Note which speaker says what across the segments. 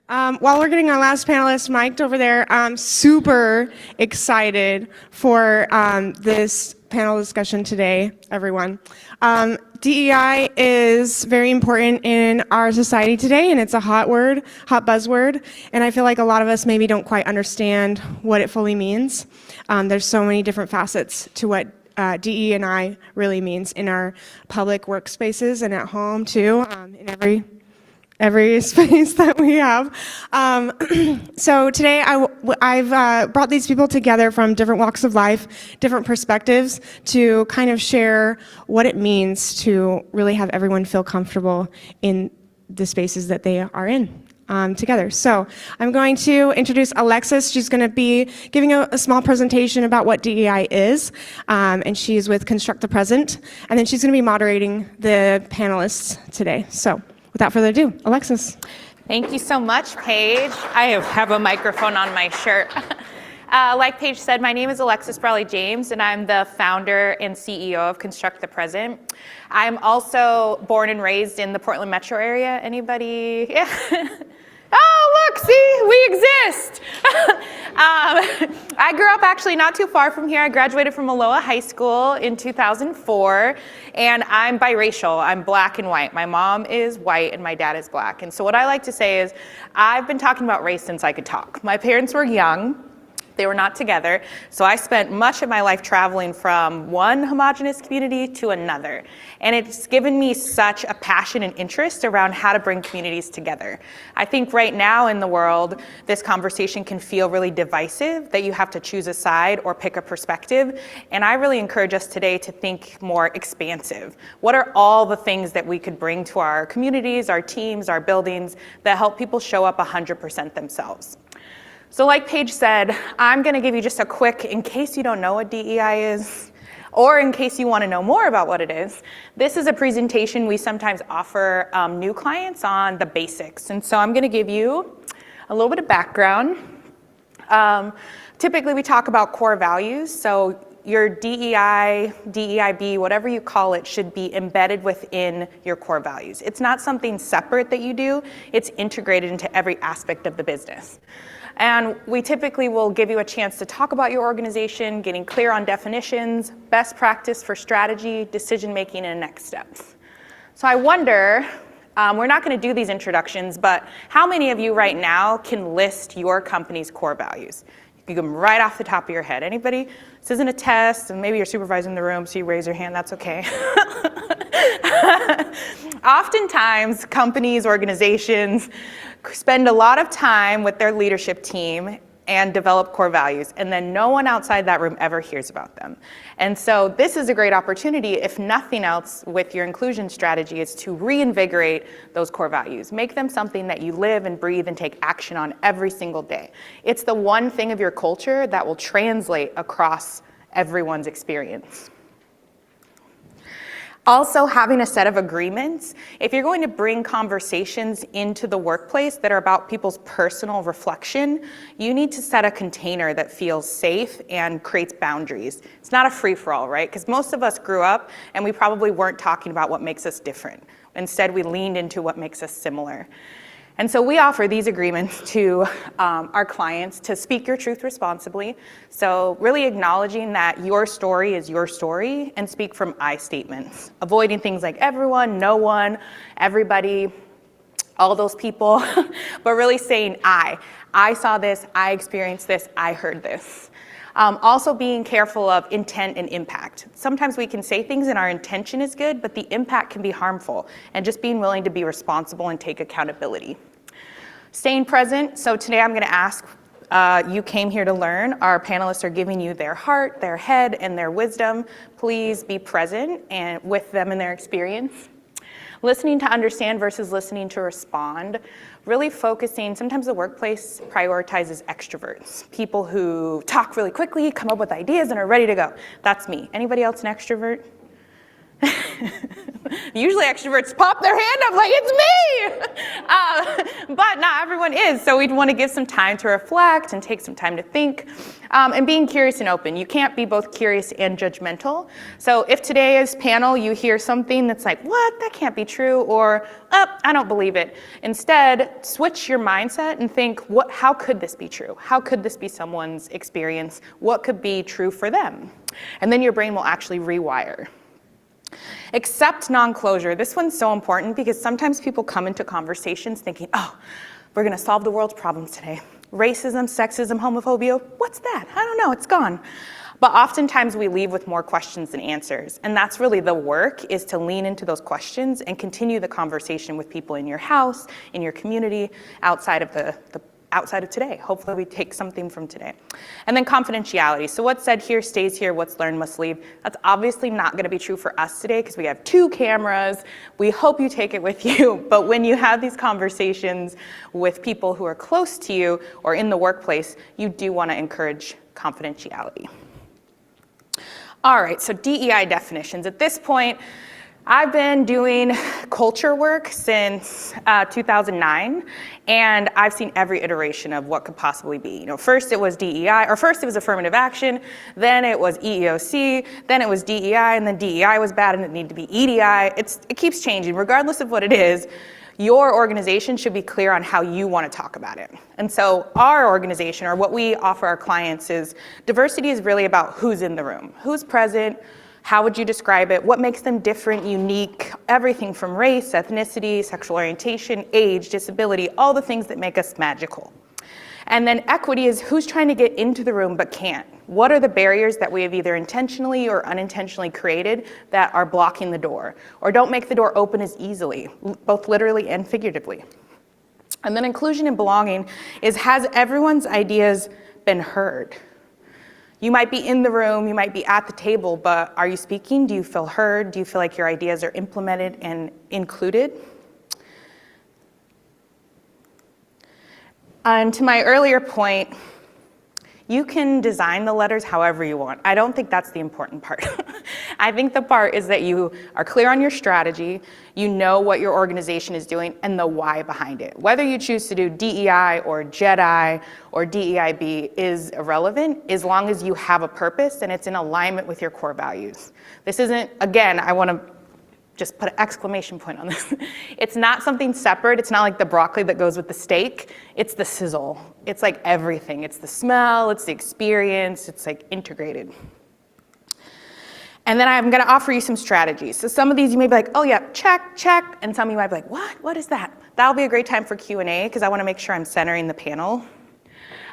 Speaker 1: While we're getting our last panelist mic'd over there, I'm super excited for this panel discussion today, everyone. DEI is very important in our society today, and it's a hot word, hot buzzword, and I feel like a lot of us maybe don't quite understand what it fully means. There's so many different facets to what DE&I really means in our public workspaces and at home too, in every space that we have. So today I've brought these people together from different walks of life, different perspectives, to kind of share what it means to really have everyone feel comfortable in the spaces that they are in. Together. So I'm going to introduce Alexis. She's going to be giving a small presentation about what DEI is, and she's with Construct the Present, and then she's going to be moderating the panelists today. So without further ado, Alexis.
Speaker 2: Thank you so much, Paige. I have a microphone on my shirt. Like Paige said, my name is Alexis Brawley-James, and I'm the founder and CEO of Construct the Present. I'm also born and raised in the Portland metro area. Anybody? Yeah. Oh, look, see, we exist. I grew up actually not too far from here. I graduated from Aloha High School in 2004, and I'm biracial. I'm black and white. My mom is white and my dad is black. And so what I like to say is I've been talking about race since I could talk. My parents were young. They were not together, so I spent much of my life traveling from one homogenous community to another. And it's given me such a passion and interest around how to bring communities together. I think right now in the world, this conversation can feel really divisive, that you have to choose a side or pick a perspective. And I really encourage us today to think more expansive. What are all the things that we could bring to our communities, our teams, our buildings that help people show up 100% themselves? So like Paige said, I'm going to give you just a quick, in case you don't know what DEI is, or in case you want to know more about what it is, this is a presentation we sometimes offer new clients on the basics. And so I'm going to give you a little bit of background. Typically we talk about core values. So your DEI, DEIB, whatever you call it, should be embedded within your core values. It's not something separate that you do. It's integrated into every aspect of the business. And we typically will give you a chance to talk about your organization, getting clear on definitions, best practice for strategy, decision-making, and next steps. So I wonder, we're not going to do these introductions, but how many of you right now can list your company's core values? You can give them right off the top of your head. Anybody? This isn't a test, and maybe you're supervising the room, so you raise your hand, that's okay. Oftentimes, companies, organizations spend a lot of time with their leadership team and develop core values, and then no one outside that room ever hears about them. And so this is a great opportunity, if nothing else, with your inclusion strategy, is to reinvigorate those core values. Make them something that you live and breathe and take action on every single day. It's the one thing of your culture that will translate across everyone's experience. Also, having a set of agreements. If you're going to bring conversations into the workplace that are about people's personal reflection, you need to set a container that feels safe and creates boundaries. It's not a free-for-all, right? Because most of us grew up and we probably weren't talking about what makes us different. Instead, we leaned into what makes us similar. And so we offer these agreements to our clients to speak your truth responsibly. So really acknowledging that your story is your story and speak from I statements. Avoiding things like everyone, no one, everybody, all those people, but really saying I saw this, I experienced this, I heard this. Also being careful of intent and impact. Sometimes we can say things and our intention is good, but the impact can be harmful, and just being willing to be responsible and take accountability. Staying present. So today I'm going to ask, you came here to learn. Our panelists are giving you their heart, their head, and their wisdom. Please be present and with them and their experience. Listening to understand versus listening to respond. Really focusing, sometimes the workplace prioritizes extroverts. People who talk really quickly, come up with ideas, and are ready to go. That's me. Anybody else an extrovert? Usually extroverts pop their hand up like, it's me! but not everyone is. So we'd want to give some time to reflect and take some time to think, and being curious and open. You can't be both curious and judgmental. So if today's panel you hear something that's like, what, that can't be true, or, oh, I don't believe it. Instead, switch your mindset and think, how could this be true? How could this be someone's experience? What could be true for them? And then your brain will actually rewire. Accept non-closure. This one's so important because sometimes people come into conversations thinking, oh, we're going to solve the world's problems today. Racism, sexism, homophobia, what's that? I don't know, it's gone. But oftentimes we leave with more questions than answers. And that's really the work, is to lean into those questions and continue the conversation with people in your house, in your community, outside of today. Hopefully we take something from today. And then confidentiality. So what's said here stays here, what's learned must leave. That's obviously not gonna be true for us today because we have 2 cameras. We hope you take it with you, but when you have these conversations with people who are close to you or in the workplace, you do wanna encourage confidentiality. All right, so DEI definitions. At this point, I've been doing culture work since 2009, and I've seen every iteration of what could possibly be. First it was DEI, or first it was affirmative action, then it was EEOC, then it was DEI, and then DEI was bad and it needed to be EDI. It keeps changing. Regardless of what it is, your organization should be clear on how you want to talk about it. And so our organization, or what we offer our clients, is diversity is really about who's in the room, who's present. How would you describe it? What makes them different, unique? Everything from race, ethnicity, sexual orientation, age, disability, all the things that make us magical. And then equity is who's trying to get into the room but can't. What are the barriers that we have either intentionally or unintentionally created that are blocking the door, or don't make the door open as easily, both literally and figuratively? And then inclusion and belonging is, has everyone's ideas been heard? You might be in the room, you might be at the table, but are you speaking? Do you feel heard? Do you feel like your ideas are implemented and included? And to my earlier point, you can design the letters however you want. I don't think that's the important part. I think the part is that you are clear on your strategy, you know what your organization is doing, and the why behind it. Whether you choose to do DEI or JEDI or DEIB is irrelevant, as long as you have a purpose and it's in alignment with your core values. This isn't, again, I want to just put an exclamation point on this. It's not something separate. It's not like the broccoli that goes with the steak. It's the sizzle. It's like everything. It's the smell, it's the experience, it's like integrated. And then I'm gonna offer you some strategies. So some of these you may be like, oh yeah, check, check. And some of you might be like, what is that? That'll be a great time for Q&A because I wanna make sure I'm centering the panel.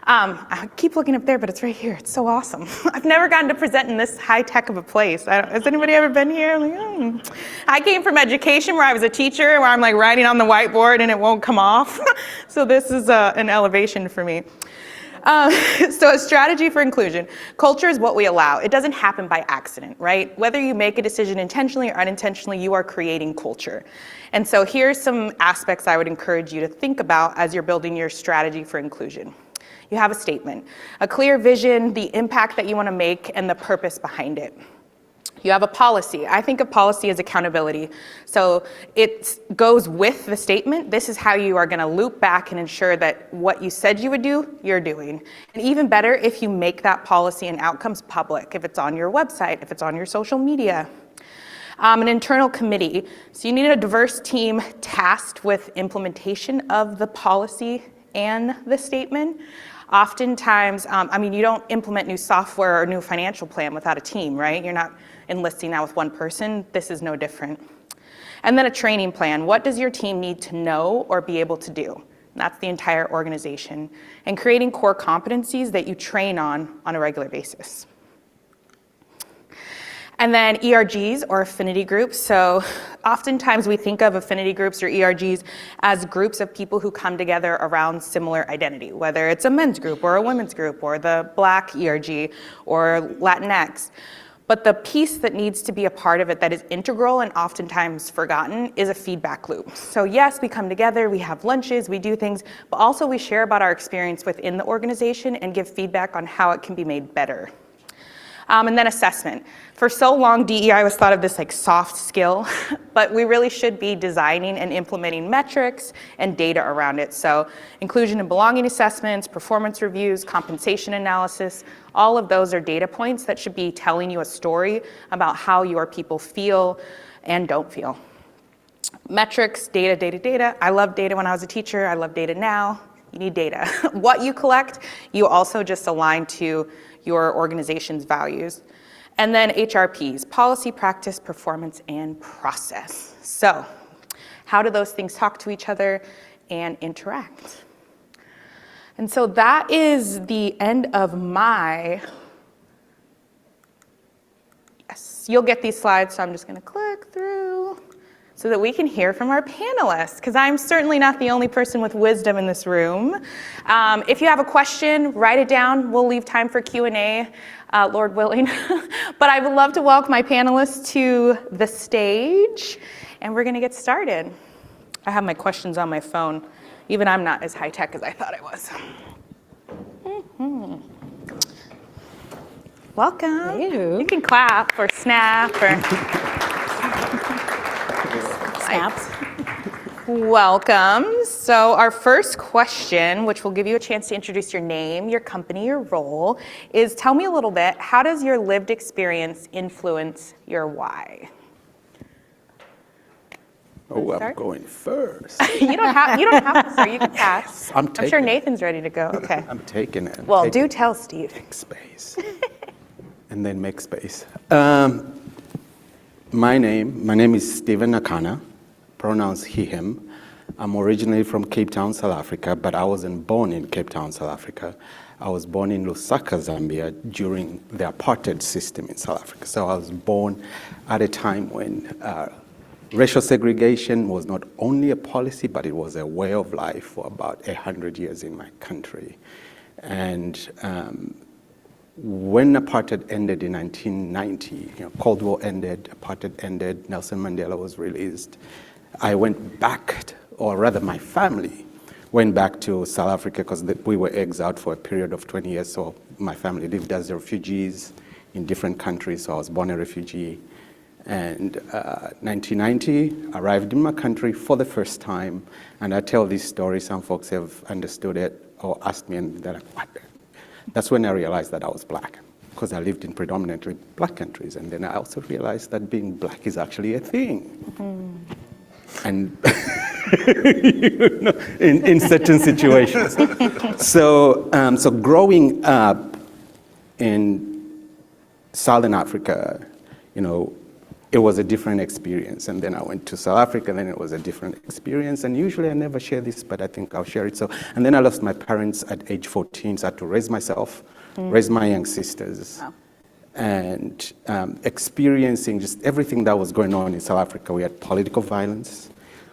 Speaker 2: I keep looking up there, but it's right here. It's so awesome. I've never gotten to present in this high-tech of a place. Has anybody ever been here? I'm like, I came from education where I was a teacher, where I'm like writing on the whiteboard and it won't come off. So this is an elevation for me. So a strategy for inclusion. Culture is what we allow. It doesn't happen by accident, right? Whether you make a decision intentionally or unintentionally, you are creating culture. And so here's some aspects I would encourage you to think about as you're building your strategy for inclusion. You have a statement, a clear vision, the impact that you want to make, and the purpose behind it. You have a policy. I think of policy as accountability. So it goes with the statement. This is how you are going to loop back and ensure that what you said you would do, you're doing. And even better if you make that policy and outcomes public, if it's on your website, if it's on your social media. An internal committee. So you need a diverse team tasked with implementation of the policy and the statement. Oftentimes, you don't implement new software or new financial plan without a team, right? You're not enlisting that with one person. This is no different. And then a training plan. What does your team need to know or be able to do? And that's the entire organization. And creating core competencies that you train on a regular basis. And then ERGs, or affinity groups. So oftentimes we think of affinity groups or ERGs as groups of people who come together around similar identity, whether it's a men's group or a women's group or the Black ERG or Latinx. But the piece that needs to be a part of it that is integral and oftentimes forgotten is a feedback loop. So yes, we come together, we have lunches, we do things, but also we share about our experience within the organization and give feedback on how it can be made better. And then assessment. For so long, DEI was thought of this like soft skill, but we really should be designing and implementing metrics and data around it. So inclusion and belonging assessments, performance reviews, compensation analysis, all of those are data points that should be telling you a story about how your people feel and don't feel. Metrics, data, data, data. I loved data when I was a teacher. I love data now. You need data. What you collect, you also just align to your organization's values. And then HRPs, policy, practice, performance, and process. So how do those things talk to each other and interact? And so that is the end of my, yes, you'll get these slides, so I'm just gonna click through so that we can hear from our panelists, because I'm certainly not the only person with wisdom in this room. If you have a question, write it down. We'll leave time for Q&A, Lord willing. But I would love to welcome my panelists to the stage, and we're gonna get started. I have my questions on my phone. Even I'm not as high tech as I thought I was. Welcome.
Speaker 3: Ew.
Speaker 2: You can clap or snap or
Speaker 3: Snaps.
Speaker 2: welcome. So our first question, which will give you a chance to introduce your name, your company, your role, is tell me a little bit, how does your lived experience influence your why?
Speaker 4: Oh, I'm
Speaker 2: start?
Speaker 4: going first.
Speaker 2: You don't have to start, you can pass.
Speaker 4: I'm
Speaker 2: sure
Speaker 4: taking it.
Speaker 2: Nathan's ready to go. Okay.
Speaker 4: I'm taking it.
Speaker 2: Well, do tell Steve.
Speaker 4: Take space. And then make space. My name is Stephen Nakana, pronouns he, him. I'm originally from Cape Town, South Africa, but I wasn't born in Cape Town, South Africa. I was born in Lusaka, Zambia, during the apartheid system in South Africa. So I was born at a time when racial segregation was not only a policy, but it was a way of life for about 100 years in my country. And when apartheid ended in 1990, Cold War ended, apartheid ended, Nelson Mandela was released, I went back, or rather my family went back to South Africa because we were exiled for a period of 20 years. So my family lived as refugees in different countries. So I was born a refugee. And 1990, arrived in my country for the first time. And I tell this story, some folks have understood it or asked me, and they're like, what? That's when I realized that I was black, because I lived in predominantly black countries. And then I also realized that being black is actually a thing. Mm-hmm. And in certain situations. So growing up in Southern Africa, it was a different experience. And then I went to South Africa, and then it was a different experience. And usually I never share this, but I think I'll share it. And then I lost my parents at age 14, so I had to raise myself, raise my young sisters. Wow. And experiencing just everything that was going on in South Africa. We had political violence,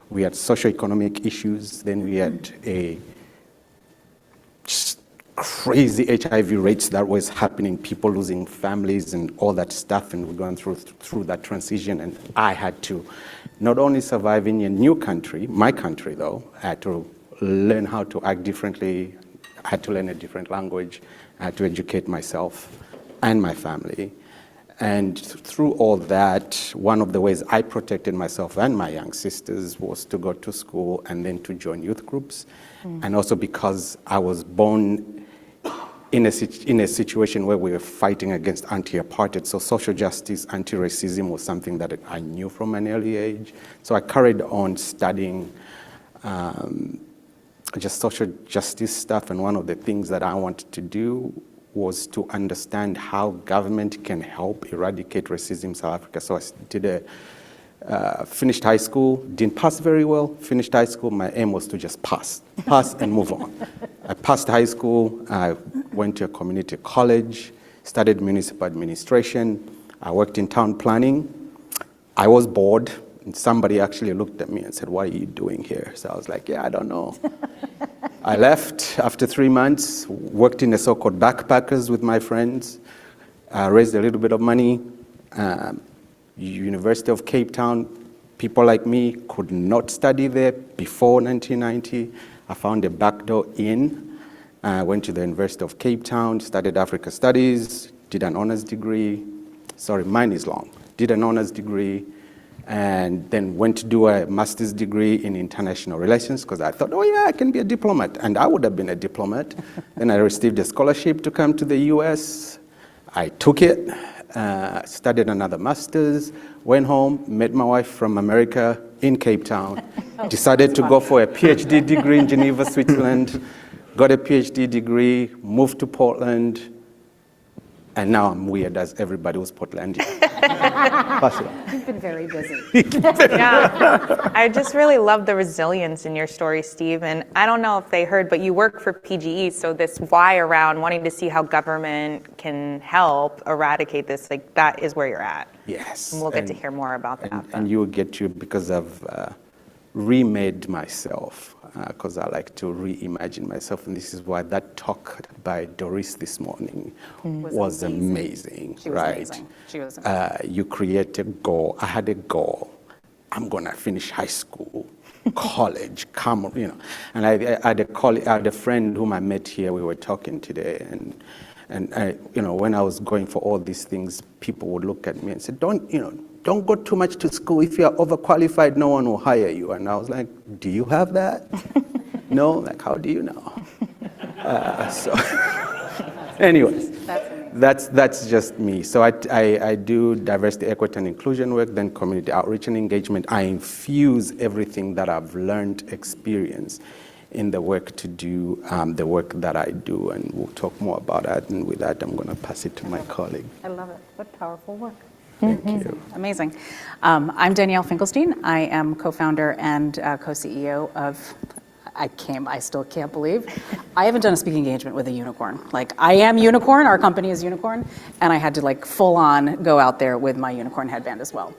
Speaker 4: we had socioeconomic issues, then we had a just crazy HIV rates that was happening, people losing families and all that stuff, and we're going through that transition. And I had to not only survive in a new country, my country though, I had to learn how to act differently, I had to learn a different language, I had to educate myself and my family. And through all that, one of the ways I protected myself and my young sisters was to go to school and then to join youth groups. And also because I was born in a situation where we were fighting against anti-apartheid, so social justice, anti-racism was something that I knew from an early age. So I carried on studying just social justice stuff, and one of the things that I wanted to do was to understand how government can help eradicate racism in South Africa. So I did finished high school, didn't pass very well, finished high school, my aim was to just pass and move on. I passed high school, I went to a community college, studied municipal administration, I worked in town planning. I was bored, and somebody actually looked at me and said, what are you doing here? So I was like, yeah, I don't know. I left after 3 months, worked in the so-called backpackers with my friends, raised a little bit of money. University of Cape Town, people like me could not study there before 1990. I found a backdoor in. I went to the University of Cape Town, studied Africa Studies, did an honors degree. Sorry, mine is long. Did an honors degree, and then went to do a master's degree in international relations because I thought, oh yeah, I can be a diplomat, and I would have been a diplomat. Then I received a scholarship to come to the US. I took it, studied another master's, went home, met my wife from America in Cape Town, decided to go for a PhD degree in Geneva, Switzerland, got a PhD degree, moved to Portland, and now I'm weird as everybody was Portlandian. Pass it on.
Speaker 3: You've been very busy.
Speaker 2: Yeah, I just really love the resilience in your story, Steve. And I don't know if they heard, but you work for PGE, so this why around wanting to see how government can help eradicate this, like that is where you're at.
Speaker 4: Yes.
Speaker 2: And we'll get to hear more about that.
Speaker 4: And you will get to, because I've remade myself, because I like to reimagine myself. And this is why that talk by Doris this morning was amazing.
Speaker 3: She was
Speaker 4: right?
Speaker 3: amazing. She was amazing.
Speaker 4: You create a goal. I had a goal. I'm going to finish high school, college, And I had a friend whom I met here. We were talking today. And I, when I was going for all these things, people would look at me and say, don't go too much to school. If you're overqualified, no one will hire you. And I was like, do you have that? No? Like, how do you know? Anyways, that's just me. So I do diversity, equity, and inclusion work, then community outreach and engagement. I infuse everything that I've learned, experienced in the work to do the work that I do. And we'll talk more about that. And with that, I'm going to pass it to my colleague.
Speaker 3: I love it. What powerful work.
Speaker 4: Thank you.
Speaker 3: Amazing. I'm Danielle Finkelstein. I am co-founder and co-CEO of, I still can't believe, I haven't done a speaking engagement with a unicorn. Like, I am Unicorn, our company is Unicorn, and I had to like full on go out there with my unicorn headband as well.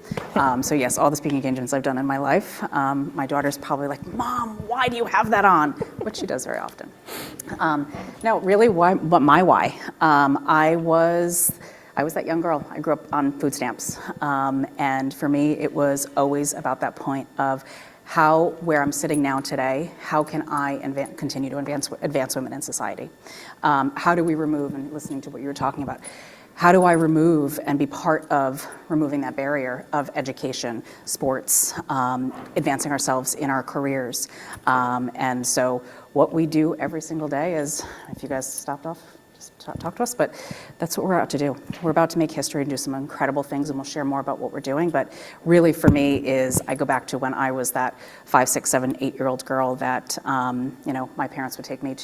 Speaker 3: So yes, all the speaking engagements I've done in my life. My daughter's probably like, Mom, why do you have that on? Which she does very often. Now, really, why? But my why? I was that young girl. I grew up on food stamps. And for me, it was always about that point of where I'm sitting now today, how can I continue to advance women in society? How do we remove, and listening to what you were talking about, how do I remove and be part of removing that barrier of education, sports, advancing ourselves in our careers? And so what we do every single day is, if you guys stopped off, talk to us, but that's what we're out to do. We're about to make history and do some incredible things, and we'll share more about what we're doing. But really, for me, is I go back to when I was that 5, 6, 7, 8-year-old girl that my parents would take me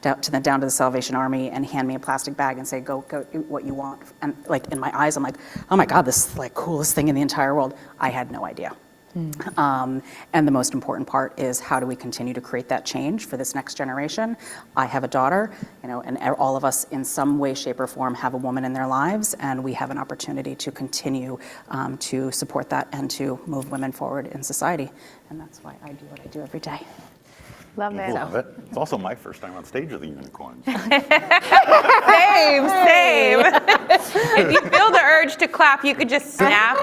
Speaker 3: down to the Salvation Army and hand me a plastic bag and say, go eat what you want. And like in my eyes, I'm like, oh my God, this is like coolest thing in the entire world. I had no idea. And the most important part is how do we continue to create that change for this next generation? I have a daughter, and all of us in some way, shape, or form have a woman in their lives, and we have an opportunity to continue to support that and to move women forward in society. And that's why I do what I do every day.
Speaker 2: Love it.
Speaker 5: Love it. It's also my first time on stage with the unicorns.
Speaker 2: Same. If you feel the urge to clap, you could just snap.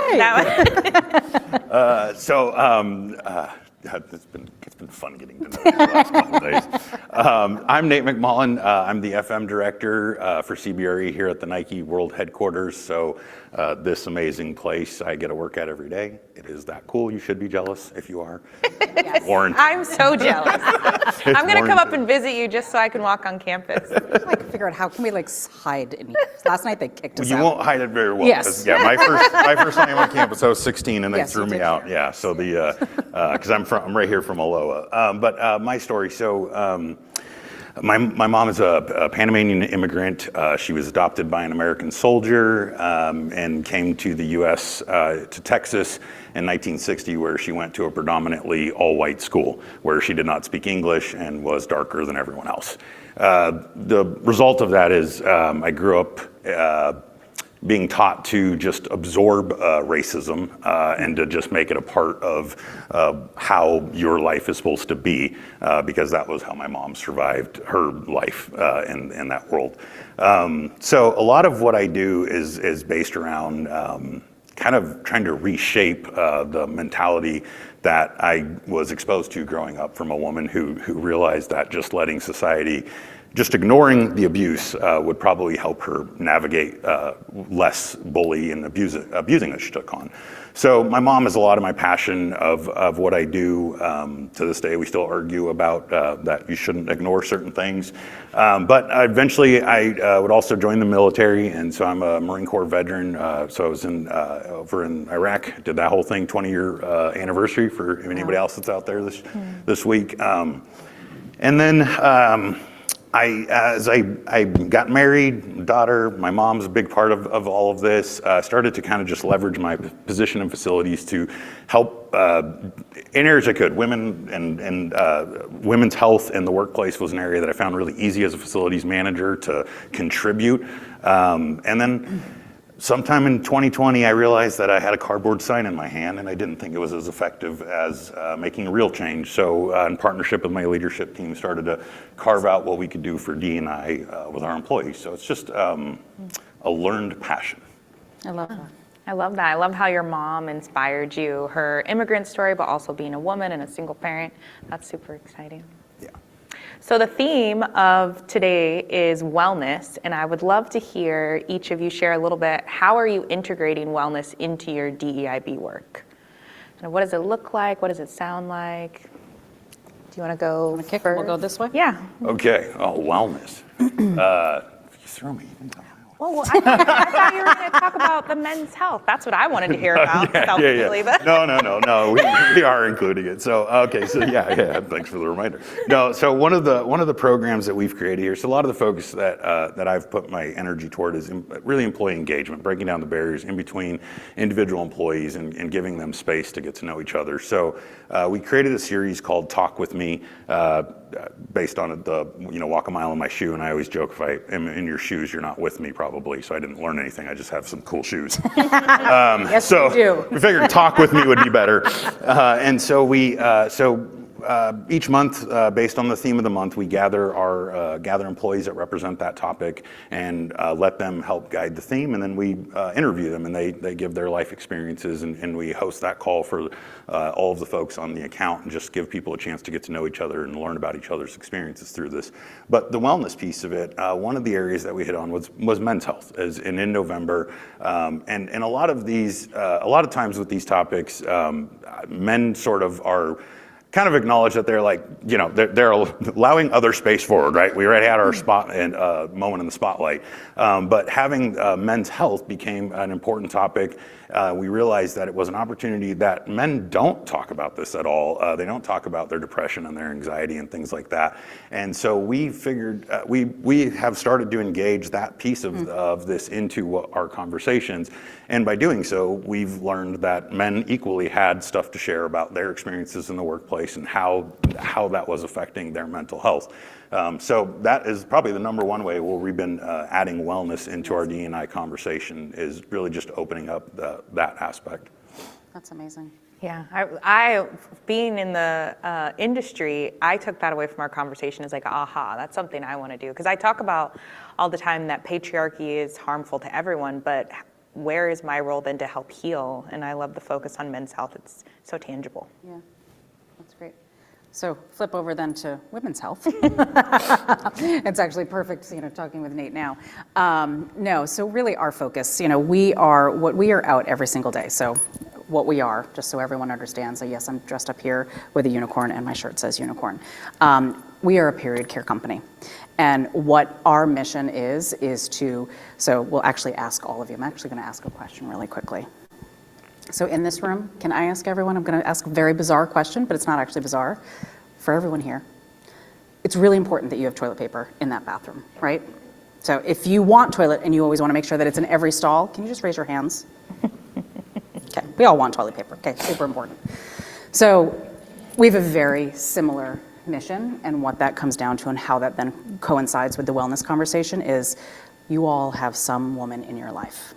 Speaker 2: It's been fun getting to know you the last couple of days. I'm Nate McMullen. I'm the FM director for CBRE here at the Nike World Headquarters. So this amazing place I get to work at every day. It is that cool. You should be jealous if you are. Yes.
Speaker 5: Warren.
Speaker 2: I'm so jealous. I'm going to come up and visit you just so I can walk on campus.
Speaker 3: Like figure out how can we hide in here. Last night they kicked us out.
Speaker 5: You won't hide it very well.
Speaker 3: Yes.
Speaker 5: Yeah, my first time on campus, I was 16 and they
Speaker 3: Yes,
Speaker 5: threw
Speaker 3: you
Speaker 5: me
Speaker 3: did
Speaker 5: out.
Speaker 3: share.
Speaker 5: Yeah, so because I'm right here from Aloha. But my story, my mom is a Panamanian immigrant. She was adopted by an American soldier and came to the U.S. To Texas in 1960, where she went to a predominantly all-white school, where she did not speak English and was darker than everyone else. The result of that is I grew up being taught to just absorb racism and to just make it a part of how your life is supposed to be, because that was how my mom survived her life in that world. So a lot of what I do is based around kind of trying to reshape the mentality that I was exposed to growing up from a woman who realized that just letting society, just ignoring the abuse would probably help her navigate less bully and abusing that she took on. So my mom is a lot of my passion of what I do. To this day, we still argue about that you shouldn't ignore certain things. But eventually, I would also join the military, and so I'm a Marine Corps veteran. So I was over in Iraq, did that whole thing, 20-year anniversary for anybody else that's out there this week. And then as I got married, daughter, my mom's a big part of all of this, started to kind of just leverage my position in facilities to help in areas I could. Women and women's health in the workplace was an area that I found really easy as a facilities manager to contribute. And then sometime in 2020, I realized that I had a cardboard sign in my hand, and I didn't think it was as effective as making a real change. So in partnership with my leadership team, started to carve out what we could do for D&I with our employees. So it's just a learned passion.
Speaker 3: I love that.
Speaker 2: I love that. I love how your mom inspired you, her immigrant story, but also being a woman and a single parent. That's super exciting.
Speaker 5: Yeah.
Speaker 2: So the theme of today is wellness, and I would love to hear each of you share a little bit. How are you integrating wellness into your DEIB work? And what does it look like? What does it sound like? Do you want to go
Speaker 3: Kick,
Speaker 2: first?
Speaker 3: we'll go this way?
Speaker 2: Yeah.
Speaker 5: Okay. Oh, wellness. You threw me.
Speaker 2: Well, I thought you were going to talk about the men's health. That's what I wanted to hear about. Selfishly, but-
Speaker 5: No. We are including it. So okay. So yeah. Thanks for the reminder. No. So one of the programs that we've created here. So a lot of the focus that I've put my energy toward is really employee engagement, breaking down the barriers in between individual employees and giving them space to get to know each other. So we created a series called Talk With Me. Based on walk a mile in my shoe, and I always joke if I am in your shoes, you're not with me probably. So I didn't learn anything. I just have some cool shoes.
Speaker 3: Yes,
Speaker 5: so
Speaker 3: you do.
Speaker 5: we figured talk with me would be better, and so we each month, based on the theme of the month, we gather employees that represent that topic and let them help guide the theme, and then we interview them, and they give their life experiences, and we host that call for all of the folks on the account and just give people a chance to get to know each other and learn about each other's experiences through this. But the wellness piece of it, one of the areas that we hit on was men's health, and in November, and a lot of times with these topics, men sort of are kind of acknowledge that they're they're allowing other space forward, right? We already had our spot and moment in the spotlight, but having men's health became an important topic. We realized that it was an opportunity that men don't talk about this at all. They don't talk about their depression and their anxiety and things like that. And so we figured we have started to engage that piece of this into our conversations. And by doing so, we've learned that men equally had stuff to share about their experiences in the workplace and how that was affecting their mental health. So that is probably the number one way where we've been adding wellness into our D&I conversation, is really just opening up that aspect.
Speaker 3: That's amazing.
Speaker 2: Yeah, I being in the industry, I took that away from our conversation as like, aha, that's something I want to do. Because I talk about all the time that patriarchy is harmful to everyone, but where is my role then to help heal? And I love the focus on men's health. It's so tangible.
Speaker 3: Yeah, that's great. So flip over then to women's health. It's actually perfect, talking with Nate now. No, so really our focus, we are out every single day. So what we are, just so everyone understands. So yes, I'm dressed up here with a unicorn and my shirt says unicorn. We are a period care company. And what our mission is to, so we'll actually ask all of you. I'm actually going to ask a question really quickly. So in this room, can I ask everyone, I'm going to ask a very bizarre question, but it's not actually bizarre for everyone here. It's really important that you have toilet paper in that bathroom, right? So if you want toilet and you always want to make sure that it's in every stall, can you just raise your hands? Okay, we all want toilet paper. Okay, super important. So we have a very similar mission, and what that comes down to and how that then coincides with the wellness conversation is you all have some woman in your life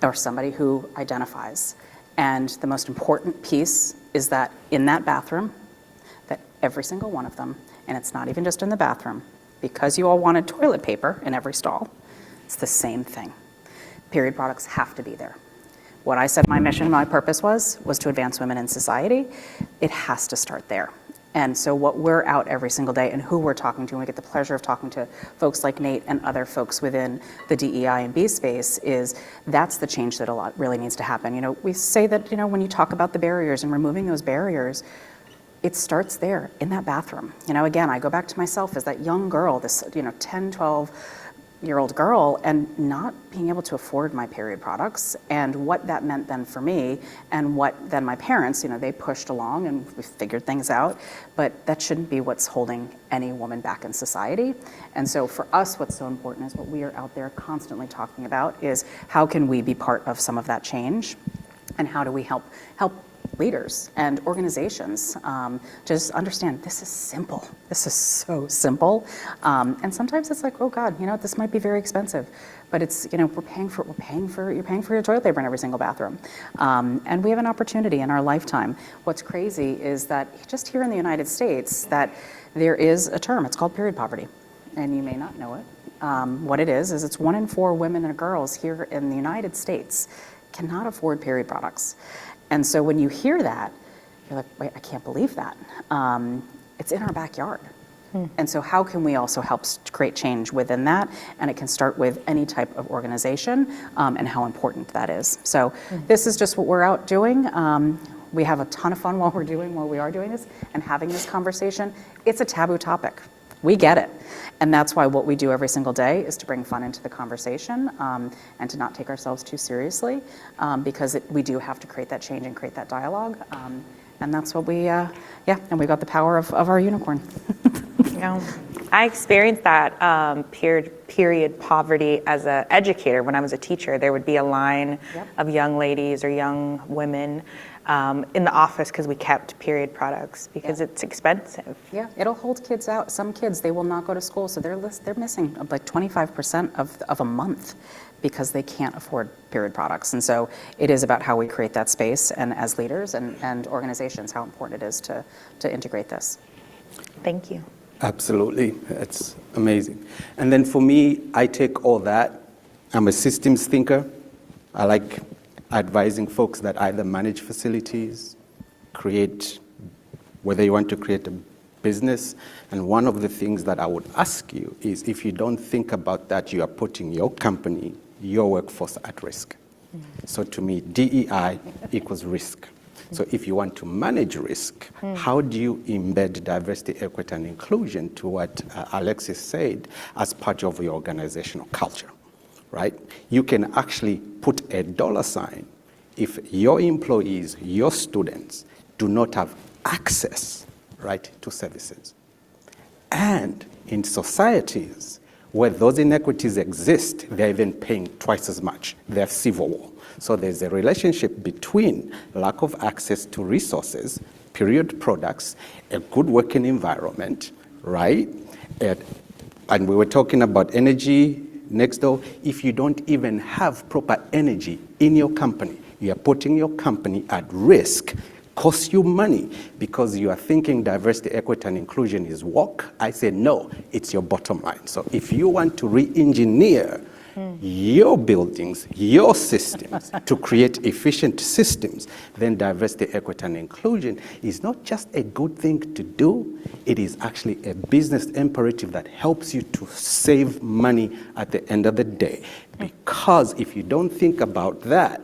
Speaker 3: or somebody who identifies. And the most important piece is that in that bathroom, that every single one of them, and it's not even just in the bathroom, because you all wanted toilet paper in every stall, it's the same thing. Period products have to be there. what I said my mission, my purpose was to advance women in society. It has to start there. And so what we're out every single day and who we're talking to, and we get the pleasure of talking to folks like Nate and other folks within the DEI and B space, is that's the change that a lot really needs to happen. You know, we say that, you know, when you talk about the barriers and removing those barriers, it starts there in that bathroom. You know, again, I go back to myself as that young girl, this, 10, 12-year-old girl, and not being able to afford my period products, and what that meant then for me, and what then my parents, they pushed along and we figured things out, but that shouldn't be what's holding any woman back in society. And so for us, what's so important is what we are out there constantly talking about is how can we be part of some of that change, and how do we help leaders and organizations just understand this is simple. This is so simple. And sometimes it's like, oh God, this might be very expensive, but it's, you're paying for your toilet paper in every single bathroom. And we have an opportunity in our lifetime. What's crazy is that just here in the United States, that there is a term, it's called period poverty. And you may not know it. What it is it's 1 in 4 women and girls here in the United States cannot afford period products. And so when you hear that, you're like, wait, I can't believe that. It's in our backyard. And so how can we also help create change within that? And it can start with any type of organization and how important that is. So this is just what we're out doing. We have a ton of fun while we are doing this and having this conversation. It's a taboo topic. We get it. And that's why what we do every single day is to bring fun into the conversation and to not take ourselves too seriously because we do have to create that change and create that dialogue. And that's what we, and we got the power of our unicorn.
Speaker 2: I experienced that period poverty as an educator. When I was a teacher, there would be a line of young ladies or young women in the office because we kept period products because it's expensive.
Speaker 3: Yeah, it'll hold kids out. Some kids, they will not go to school, so they're missing like 25% of a month because they can't afford period products. And so it is about how we create that space, and as leaders and organizations, how important it is to integrate this.
Speaker 2: Thank you.
Speaker 4: Absolutely, it's amazing. And then for me, I take all that. I'm a systems thinker. I like advising folks that either manage facilities, whether you want to create a business. And one of the things that I would ask you is if you don't think about that, you are putting your company, your workforce at risk. So to me, DEI equals risk. So if you want to manage risk, how do you embed diversity, equity, and inclusion to what Alexis said as part of your organizational culture, right? You can actually put a $sign if your employees, your students do not have access, right, to services. And in societies where those inequities exist, they're even paying twice as much. They're civil war. So there's a relationship between lack of access to resources, period products, a good working environment, right? And we were talking about energy next door. If you don't even have proper energy in your company, you are putting your company at risk, costs you money because you are thinking diversity, equity, and inclusion is work. I say, no, it's your bottom line. So if you want to re-engineer your buildings, your systems, to create efficient systems, then diversity, equity, and inclusion is not just a good thing to do, it is actually a business imperative that helps you to save money at the end of the day. Because if you don't think about that,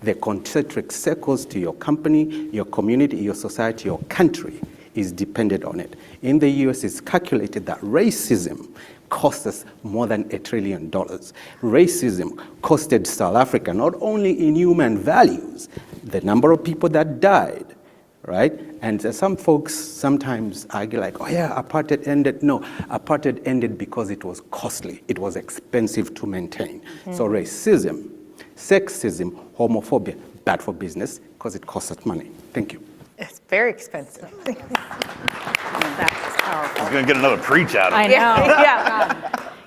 Speaker 4: the concentric circles to your company, your community, your society, your country is dependent on it. In the US, it's calculated that racism cost us more than $1 trillion. Racism costed South Africa not only in human values, the number of people that died, right? And some folks sometimes argue like, oh yeah, apartheid ended. No, apartheid ended because it was costly. It was expensive to maintain. So racism, sexism, homophobia, bad for business because it costs us money. Thank you.
Speaker 2: It's very expensive.
Speaker 3: That's powerful.
Speaker 5: He's going to get another preach out of it.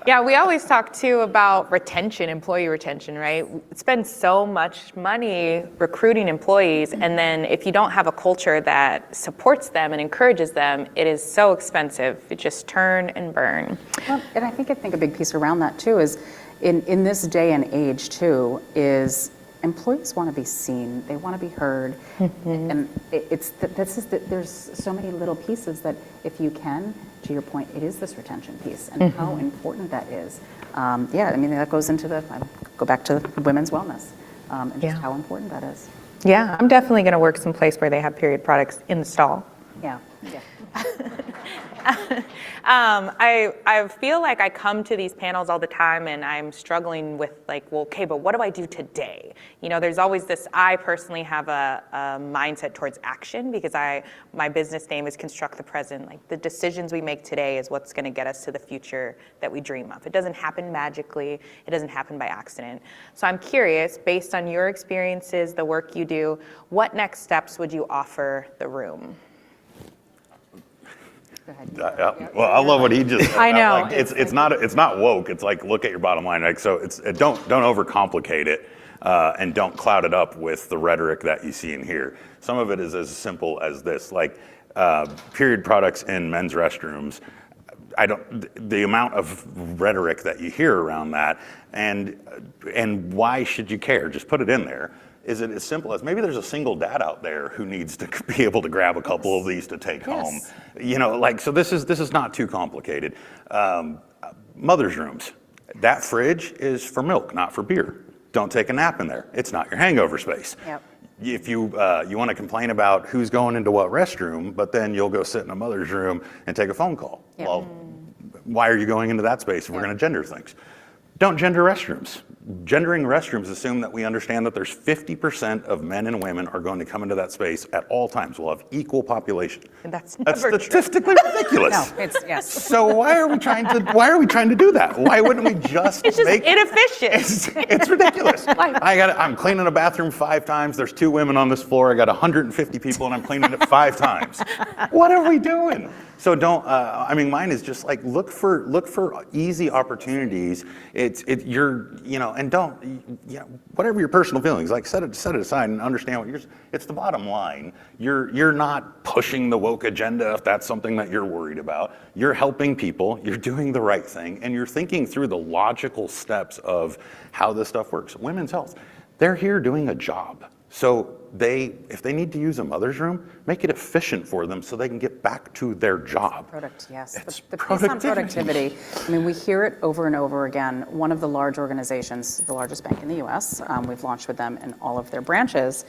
Speaker 2: Yeah, we always talk too about retention, employee retention, right? Spend so much money recruiting employees, and then if you don't have a culture that supports them and encourages them, it is so expensive. You just turn and burn.
Speaker 3: Well, and I think a big piece around that too is in this day and age too is employees want to be seen, they want to be heard, and there's so many little pieces that if you can, to your point, it is this retention piece and how important that is. Yeah, I mean, that goes into I go back to women's wellness and just how important that is.
Speaker 2: Yeah, I'm definitely going to work someplace where they have period products in the stall.
Speaker 3: Yeah.
Speaker 2: I feel like I come to these panels all the time and I'm struggling with like, well, okay, but what do I do today? You know, there's always this, I personally have a mindset towards action because my business name is Construct the Present. Like the decisions we make today is what's going to get us to the future that we dream of. It doesn't happen magically. It doesn't happen by accident. So I'm curious, based on your experiences, the work you do, what next steps would you offer the room?
Speaker 5: Well, I love what he just said.
Speaker 2: I know.
Speaker 5: Like, it's not woke. It's like, look at your bottom line. Like, so don't overcomplicate it and don't cloud it up with the rhetoric that you see in here. Some of it is as simple as this, like period products in men's restrooms. The amount of rhetoric that you hear around that, and why should you care? Just put it in there. Is it as simple as maybe there's a single dad out there who needs to be able to grab a couple of these to take home? You know, like, so this is not too complicated. Mother's rooms. That fridge is for milk, not for beer. Don't take a nap in there. It's not your hangover space.
Speaker 3: Yep.
Speaker 5: If you want to complain about who's going into what restroom, but then you'll go sit in a mother's room and take a phone call.
Speaker 3: Yep.
Speaker 5: Well, why are you going into that space if we're going to gender things? Don't gender restrooms. Gendering restrooms assume that we understand that there's 50% of men and women are going to come into that space at all times. We'll have equal population.
Speaker 2: That's
Speaker 5: statistically ridiculous.
Speaker 3: No, it's, yes.
Speaker 5: So why are we trying to do that? Why wouldn't we just
Speaker 2: It's just inefficient.
Speaker 5: It's ridiculous. I'm cleaning a bathroom 5 times. There's 2 women on this floor. I got 150 people and I'm cleaning it 5 times. What are we doing? So don't, I mean, mine is just like, look for easy opportunities. And don't, whatever your personal feelings, like set it aside and understand what it's the bottom line. You're not pushing the woke agenda if that's something that you're worried about. You're helping people, you're doing the right thing, and you're thinking through the logical steps of how this stuff works. Women's health, they're here doing a job. So if they need to use a mother's room, make it efficient for them so they can get back to their job.
Speaker 3: Yes. The piece on productivity, I mean, we hear it over and over again. One of the large organizations, the largest bank in the US, we've launched with them in all of their branches,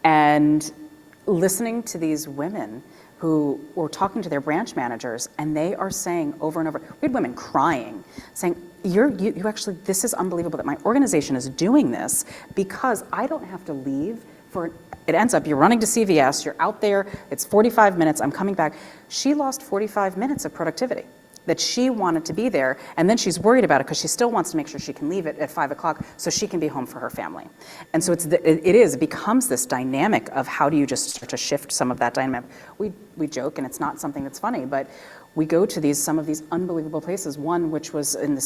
Speaker 3: and listening to these women who were talking to their branch managers, and they are saying over and over, we had women crying, saying, you actually, this is unbelievable that my organization is doing this because I don't have to leave it ends up you're running to CVS, you're out there, it's 45 minutes, I'm coming back. She lost 45 minutes of productivity that she wanted to be there, and then she's worried about it because she still wants to make sure she can leave it at 5 o'clock so she can be home for her family. And so it becomes this dynamic of how do you just start to shift some of that dynamic. We joke, and it's not something that's funny, but we go to some of these unbelievable places. One, which was in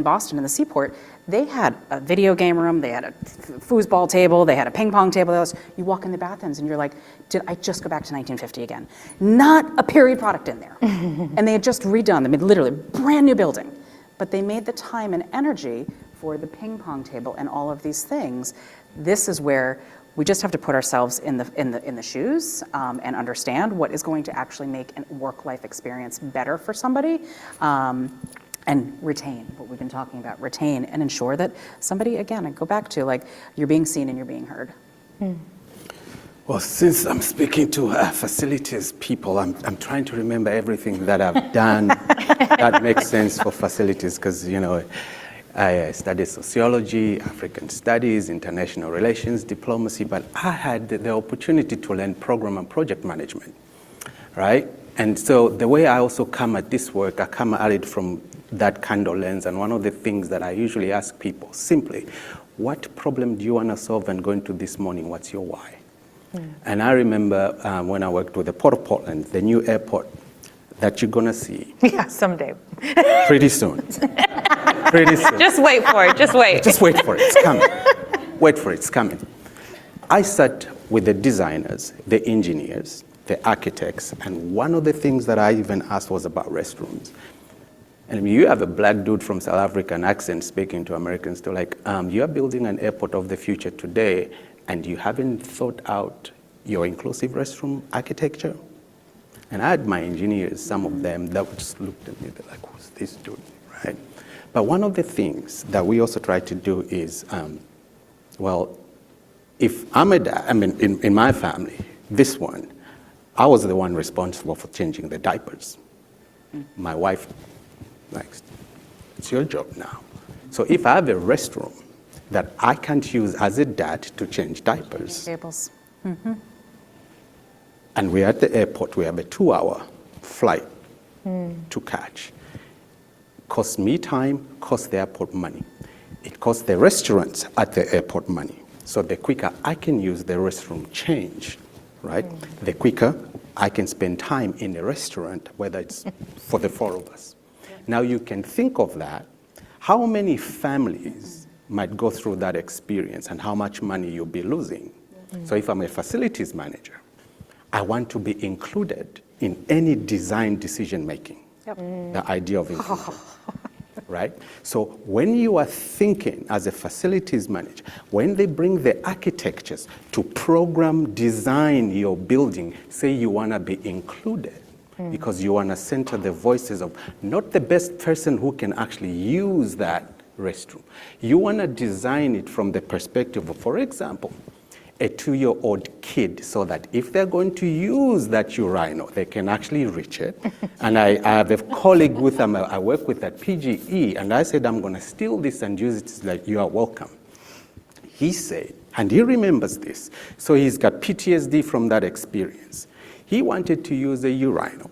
Speaker 3: Boston in the Seaport, they had a video game room, they had a foosball table, they had a ping pong table. You walk in the bathrooms and you're like, did I just go back to 1950 again? Not a period product in there. And they had just redone them, literally brand new building. But they made the time and energy for the ping pong table and all of these things. This is where we just have to put ourselves in the shoes and understand what is going to actually make a work-life experience better for somebody, and retain what we've been talking about. Retain and ensure that somebody, again, I go back to like you're being seen and you're being heard.
Speaker 4: Well, since I'm speaking to facilities people, I'm trying to remember everything that I've done that makes sense for facilities because I studied sociology, African studies, international relations, diplomacy, but I had the opportunity to learn program and project management, right? And so the way I also come at this work, I come at it from that kind of lens. And one of the things that I usually ask people, simply, what problem do you want to solve and go into this morning? What's your why? And I remember when I worked with the Port of Portland, the new airport that you're going to see.
Speaker 2: Yeah, someday.
Speaker 4: Pretty soon. Pretty soon.
Speaker 2: Just wait for it. Just wait.
Speaker 4: Just wait for it. It's coming. Wait for it. It's coming. I sat with the designers, the engineers, the architects, and one of the things that I even asked was about restrooms. And you have a black dude from South African accent speaking to Americans, to like, you are building an airport of the future today, and you haven't thought out your inclusive restroom architecture? And I had my engineers, some of them, that just looked at me, they're like, who's this dude, right? But one of the things that we also try to do is, well, if I'm a dad, I mean, in my family, this one, I was the one responsible for changing the diapers. My wife, next, it's your job now. So if I have a restroom that I can't use as a dad to change diapers,
Speaker 3: Tables.
Speaker 4: and we're at the airport, we have a 2-hour flight to catch, costs me time, costs the airport money. It costs the restaurants at the airport money. So the quicker I can use the restroom change, right, the quicker I can spend time in a restaurant, whether it's for the 4 of us. Now you can think of that. How many families might go through that experience and how much money you'll be losing? So if I'm a facilities manager, I want to be included in any design decision making. The idea of inclusion. Right? So when you are thinking as a facilities manager, when they bring the architectures to program, design your building, say you want to be included because you want to center the voices of not the best person who can actually use that restroom. You want to design it from the perspective of, for example, a 2-year-old kid, so that if they're going to use that urinal, they can actually reach it. And I have a colleague with them I work with at PGE, and I said, I'm going to steal this and use it. It's like, you are welcome. He said, and he remembers this, so he's got PTSD from that experience. He wanted to use a urinal.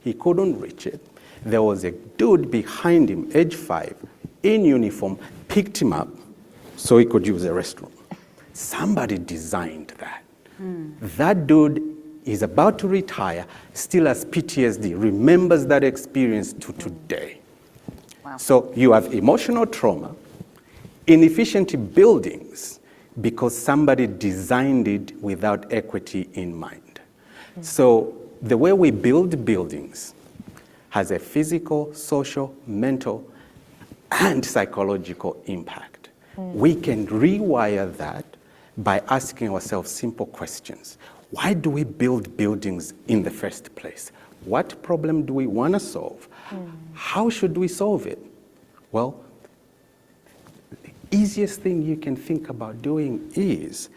Speaker 4: He couldn't reach it. There was a dude behind him, age 5, in uniform, picked him up so he could use a restroom. Somebody designed that. That dude is about to retire, still has PTSD, remembers that experience to today.
Speaker 3: Wow.
Speaker 4: So you have emotional trauma, inefficient buildings, because somebody designed it without equity in mind. So the way we build buildings has a physical, social, mental, and psychological impact. We can rewire that by asking ourselves simple questions. Why do we build buildings in the first place? What problem do we want to solve? How should we solve it? Well, the easiest thing you can think about doing is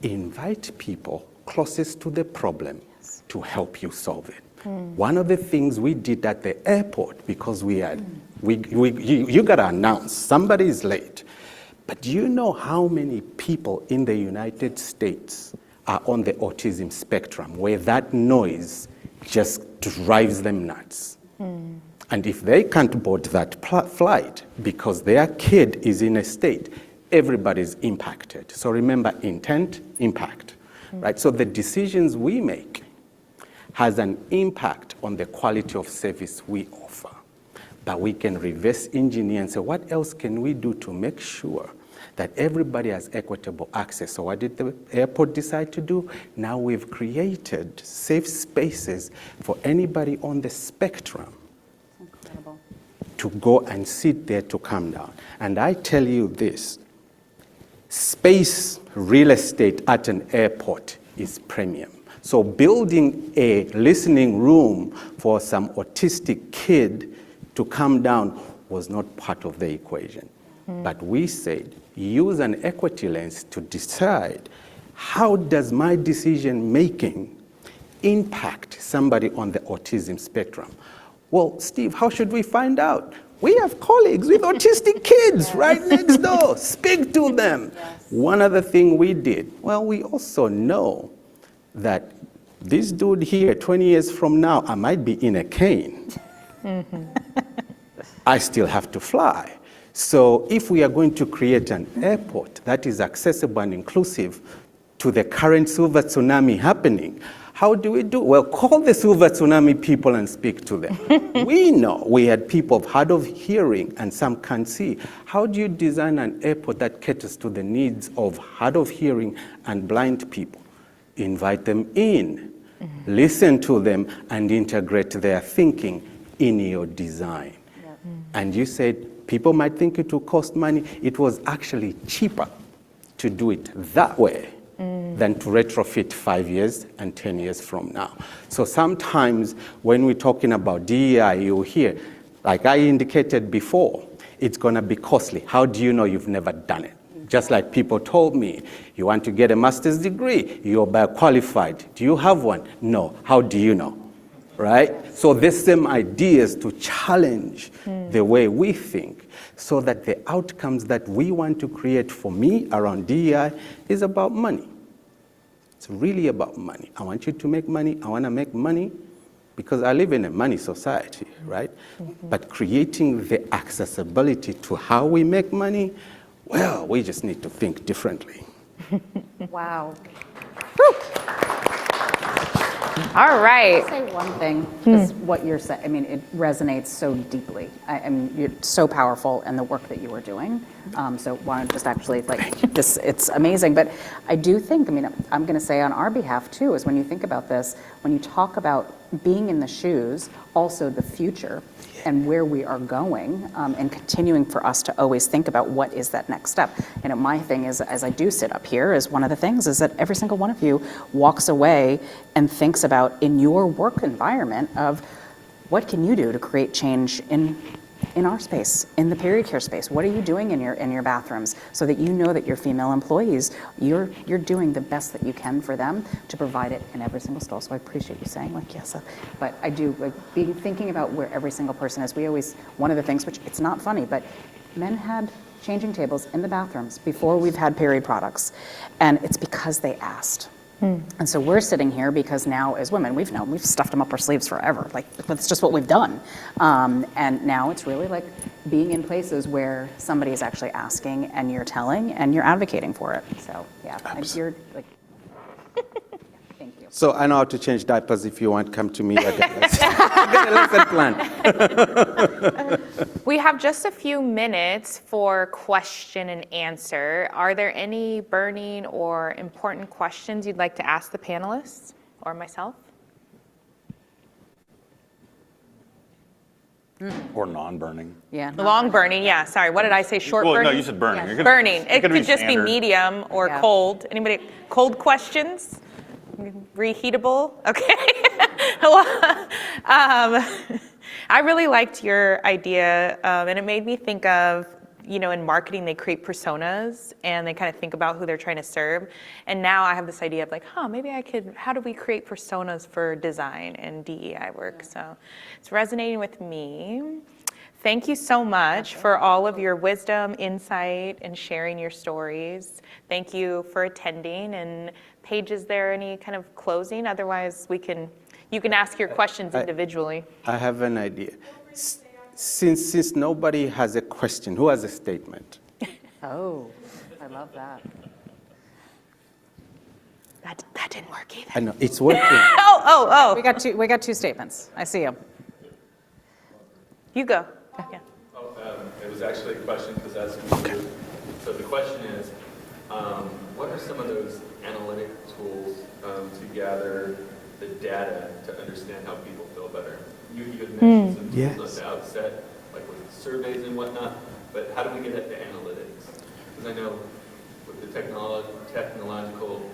Speaker 4: invite people closest to the problem to help you solve it. One of the things we did at the airport, because you got to announce somebody is late. But do you know how many people in the United States are on the autism spectrum where that noise just drives them nuts? And if they can't board that flight because their kid is in a state, everybody's impacted. So remember, intent, impact, right? So the decisions we make has an impact on the quality of service we offer. But we can reverse engineer and say, what else can we do to make sure that everybody has equitable access? So what did the airport decide to do? Now we've created safe spaces for anybody on the spectrum to go and sit there to calm down. And I tell you this, space real estate at an airport is premium. So building a listening room for some autistic kid to come down was not part of the equation. But we said, use an equity lens to decide, how does my decision making impact somebody on the autism spectrum? Well, Steve, how should we find out? We have colleagues with autistic kids right next door. Speak to them. One other thing we did, well, we also know that this dude here, 20 years from now, I might be in a cane. I still have to fly. So if we are going to create an airport that is accessible and inclusive to the current silver tsunami happening, how do we do? Well, call the silver tsunami people and speak to them. We know we had people hard of hearing and some can't see. How do you design an airport that caters to the needs of hard of hearing and blind people? Invite them in, listen to them, and integrate their thinking in your design. And you said people might think it will cost money. It was actually cheaper to do it that way than to retrofit 5 years and 10 years from now. So sometimes when we're talking about DEI, you'll hear, like I indicated before, it's going to be costly. How do you know you've never done it? Just like people told me, you want to get a master's degree, you're qualified. Do you have one? No. How do you know? Right? So the same ideas to challenge the way we think so that the outcomes that we want to create for me around DEI is about money. It's really about money. I want you to make money. I want to make money because I live in a money society, right? But creating the accessibility to how we make money, well, we just need to think differently.
Speaker 3: Wow.
Speaker 2: All right.
Speaker 3: I'll say one thing, because what you're saying, I mean, it resonates so deeply. I mean, you're so powerful in the work that you are doing. So why don't just actually, like, this, it's amazing. But I do think, I mean, I'm going to say on our behalf, too, is when you think about this, when you talk about being in the shoes, also the future and where we are going, and continuing for us to always think about what is that next step. You know, my thing is, as I do sit up here, is one of the things is that every single one of you walks away and thinks about in your work environment of what can you do to create change in our space, in the period care space. What are you doing in your bathrooms so that you know that your female employees, you're doing the best that you can for them to provide it in every single stall. So I appreciate you saying like, yes, but I do like thinking about where every single person is. We always, one of the things, which it's not funny, but men had changing tables in the bathrooms before we've had period products. And it's because they asked. And so we're sitting here because now as women, we've stuffed them up our sleeves forever. Like, that's just what we've done. And now it's really like being in places where somebody is actually asking and you're telling and you're advocating for it. So yeah, and you're like, thank you.
Speaker 4: So I know how to change diapers. If you want, come to me. I got a lesson plan.
Speaker 2: We have just a few minutes for question and answer. Are there any burning or important questions you'd like to ask the panelists or myself?
Speaker 5: Or non-burning.
Speaker 3: Yeah.
Speaker 2: Long burning, yeah. Sorry, what did I say? Short
Speaker 5: Well,
Speaker 2: burning?
Speaker 5: no, you said burning.
Speaker 3: Yes.
Speaker 5: You're gonna-
Speaker 2: Burning.
Speaker 5: it's
Speaker 2: It
Speaker 5: gonna
Speaker 2: could just be
Speaker 5: standard.
Speaker 2: medium or
Speaker 3: Yeah.
Speaker 2: cold. Anybody? Cold questions? Reheatable? Okay. Well, I really liked your idea, and it made me think of, you know, in marketing, they create personas and they kind of think about who they're trying to serve. And now I have this idea of like, maybe I could, how do we create personas for design and DEI work? So it's resonating with me. Thank you so much for all of your wisdom, insight, and sharing your stories. Thank you for attending. And Paige, is there any kind of closing? Otherwise, you can ask your questions individually.
Speaker 4: I have an idea. Since nobody has a question, who has a statement?
Speaker 3: Oh, I love that.
Speaker 2: That didn't work either.
Speaker 4: I know, it's working.
Speaker 2: Oh.
Speaker 3: We got two statements. I see them.
Speaker 2: You go. Yeah.
Speaker 6: It was actually a question because that's okay. So the question is, what are some of those analytic tools to gather the data to understand how people feel better? You had mentioned some tools at the outset, like with surveys and whatnot, but how do we get at the analytics? Because I know with the technological,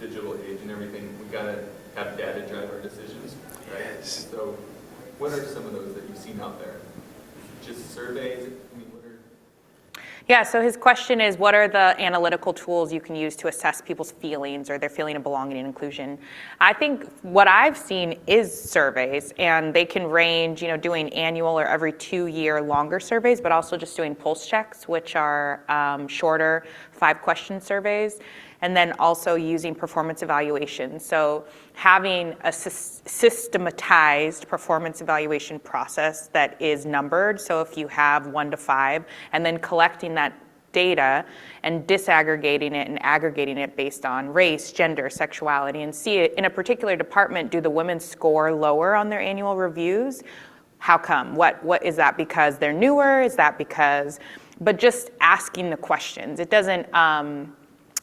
Speaker 6: digital age and everything, we got to have data drive our decisions, right?
Speaker 4: Yes.
Speaker 6: So what are some of those that you've seen out there? Just surveys? I mean, what are...
Speaker 2: Yeah, so his question is, what are the analytical tools you can use to assess people's feelings or their feeling of belonging and inclusion? I think what I've seen is surveys, and they can range, doing annual or every 2-year longer surveys, but also just doing pulse checks, which are shorter 5-question surveys, and then also using performance evaluation. So having a systematized performance evaluation process that is numbered. So if you have 1 to 5, and then collecting that data and disaggregating it and aggregating it based on race, gender, sexuality, and see it in a particular department, do the women score lower on their annual reviews? How come? What is that because they're newer? Is that because, but just asking the questions. It doesn't,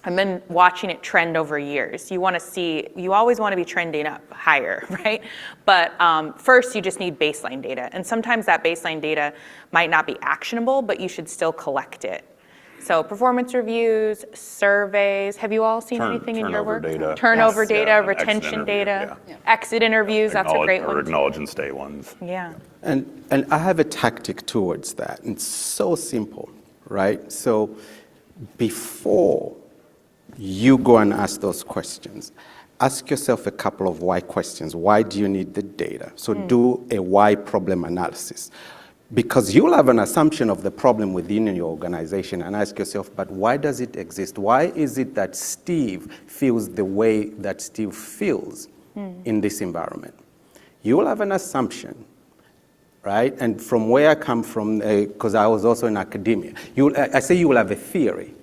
Speaker 2: and then watching it trend over years. You always want to be trending up higher, right? But first you just need baseline data. And sometimes that baseline data might not be actionable, but you should still collect it. So performance reviews, surveys, have you all seen anything in your work?
Speaker 5: Turnover data.
Speaker 2: Turnover
Speaker 5: Yes.
Speaker 2: data,
Speaker 5: Yeah, and
Speaker 2: retention
Speaker 5: exit
Speaker 2: data,
Speaker 5: interview,
Speaker 2: exit interviews, that's a great
Speaker 5: Or
Speaker 2: one.
Speaker 5: acknowledge and stay ones.
Speaker 2: Yeah.
Speaker 4: And I have a tactic towards that. It's so simple, right? So before you go and ask those questions, ask yourself a couple of why questions. Why do you need the data? So do a why problem analysis. Because you'll have an assumption of the problem within your organization and ask yourself, but why does it exist? Why is it that Steve feels the way that Steve feels in this environment? You will have an assumption, right? And from where I come from, because I was also in academia, I say you will have a theory.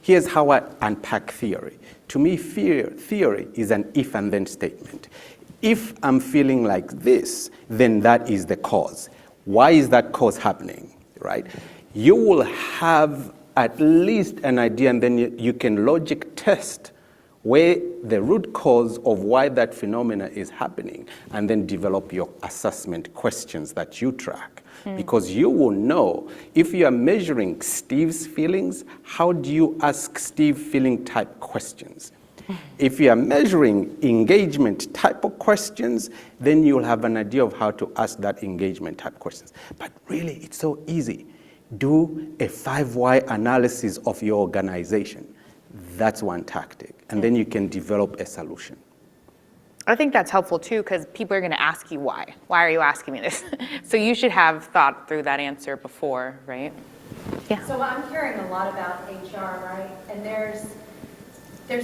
Speaker 4: Here's how I unpack theory. To me, theory is an if and then statement. If I'm feeling like this, then that is the cause. Why is that cause happening, right? You will have at least an idea, and then you can logic test where the root cause of why that phenomena is happening, and then develop your assessment questions that you track. Because you will know, if you are measuring Steve's feelings, how do you ask Steve feeling type questions? If you are measuring engagement type of questions, then you'll have an idea of how to ask that engagement type questions. But really, it's so easy. Do a 5 why analysis of your organization. That's one tactic. And then you can develop a solution.
Speaker 2: I think that's helpful too, because people are going to ask you why. Why are you asking me this? So you should have thought through that answer before, right? Yeah.
Speaker 7: So I'm hearing a lot about HR, right? And there's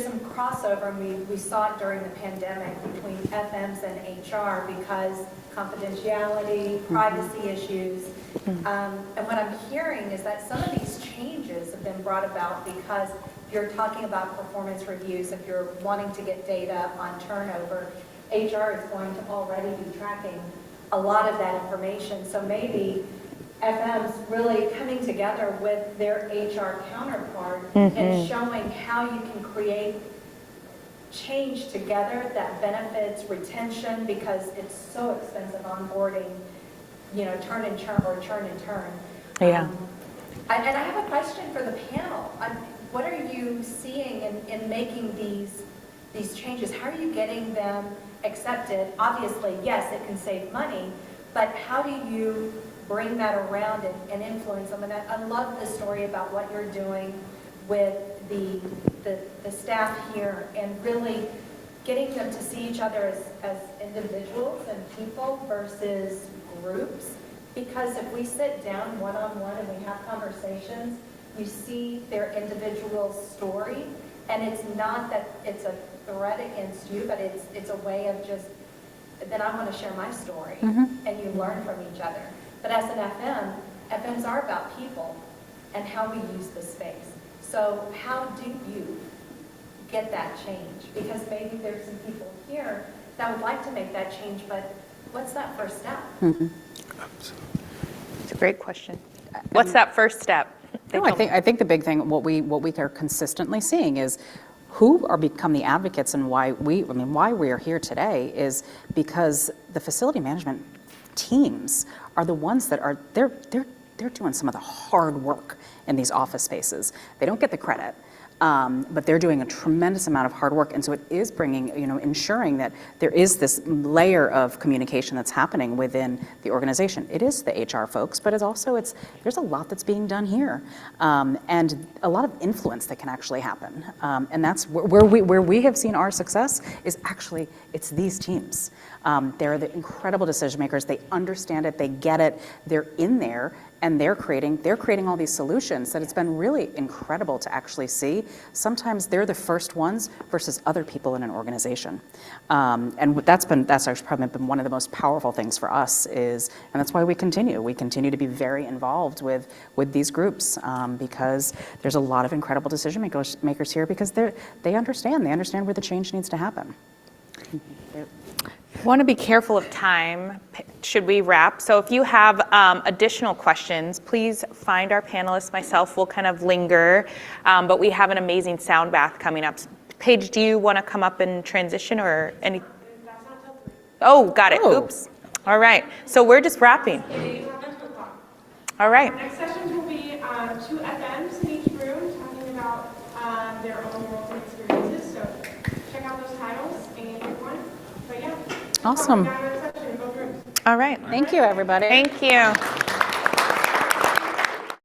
Speaker 7: some crossover, and we saw it during the pandemic between FMs and HR because confidentiality, privacy issues. And what I'm hearing is that some of these changes have been brought about because if you're talking about performance reviews, if you're wanting to get data on turnover, HR is going to already be tracking a lot of that information. So maybe FM's really coming together with their HR counterpart and showing how you can create change together that benefits retention, because it's so expensive onboarding, turn and turn.
Speaker 2: Yeah.
Speaker 7: And I have a question for the panel. What are you seeing in making these changes? How are you getting them accepted? Obviously, yes, it can save money, but how do you bring that around and influence them? And I love the story about what you're doing with the staff here and really getting them to see each other as individuals and people versus groups. Because if we sit down one-on-one and we have conversations, you see their individual story, and it's not that it's a threat against you, but it's a way of just, then I want to share my story, and you learn from each other. But as an FM, FMs are about people and how we use the space. So how do you get that change? Because maybe there's some people here that would like to make that change, but what's that first step?
Speaker 2: It's a great question. What's that first step?
Speaker 3: No, I think the big thing, what we are consistently seeing is who are become the advocates, and why we are here today is because the facility management teams are the ones that are they're doing some of the hard work in these office spaces. They don't get the credit. But they're doing a tremendous amount of hard work, and so it is bringing, ensuring that there is this layer of communication that's happening within the organization. It is the HR folks, but there's a lot that's being done here, and a lot of influence that can actually happen. And that's where we have seen our success is actually it's these teams. They're the incredible decision makers. They understand it. They get it. They're in there. And they're creating all these solutions that it's been really incredible to actually see. Sometimes they're the first ones versus other people in an organization. And that's actually probably been one of the most powerful things for us and that's why we continue to be very involved with these groups, because there's a lot of incredible decision makers here because they understand where the change needs to happen.
Speaker 2: Want to be careful of time. Should we wrap? So if you have additional questions, please find our panelists. Myself will kind of linger, but we have an amazing sound bath coming up. Paige, do you want to come up and transition or any? Oh, got it.
Speaker 3: Oh.
Speaker 2: Oops. All right. So we're just wrapping. All right.
Speaker 1: Next sessions will be 2 FMs in each room talking about their own roles and experiences. So check out those titles and everyone. But yeah.
Speaker 3: Awesome.
Speaker 1: Session in both rooms.
Speaker 2: All right.
Speaker 3: Thank you, everybody.
Speaker 2: Thank you.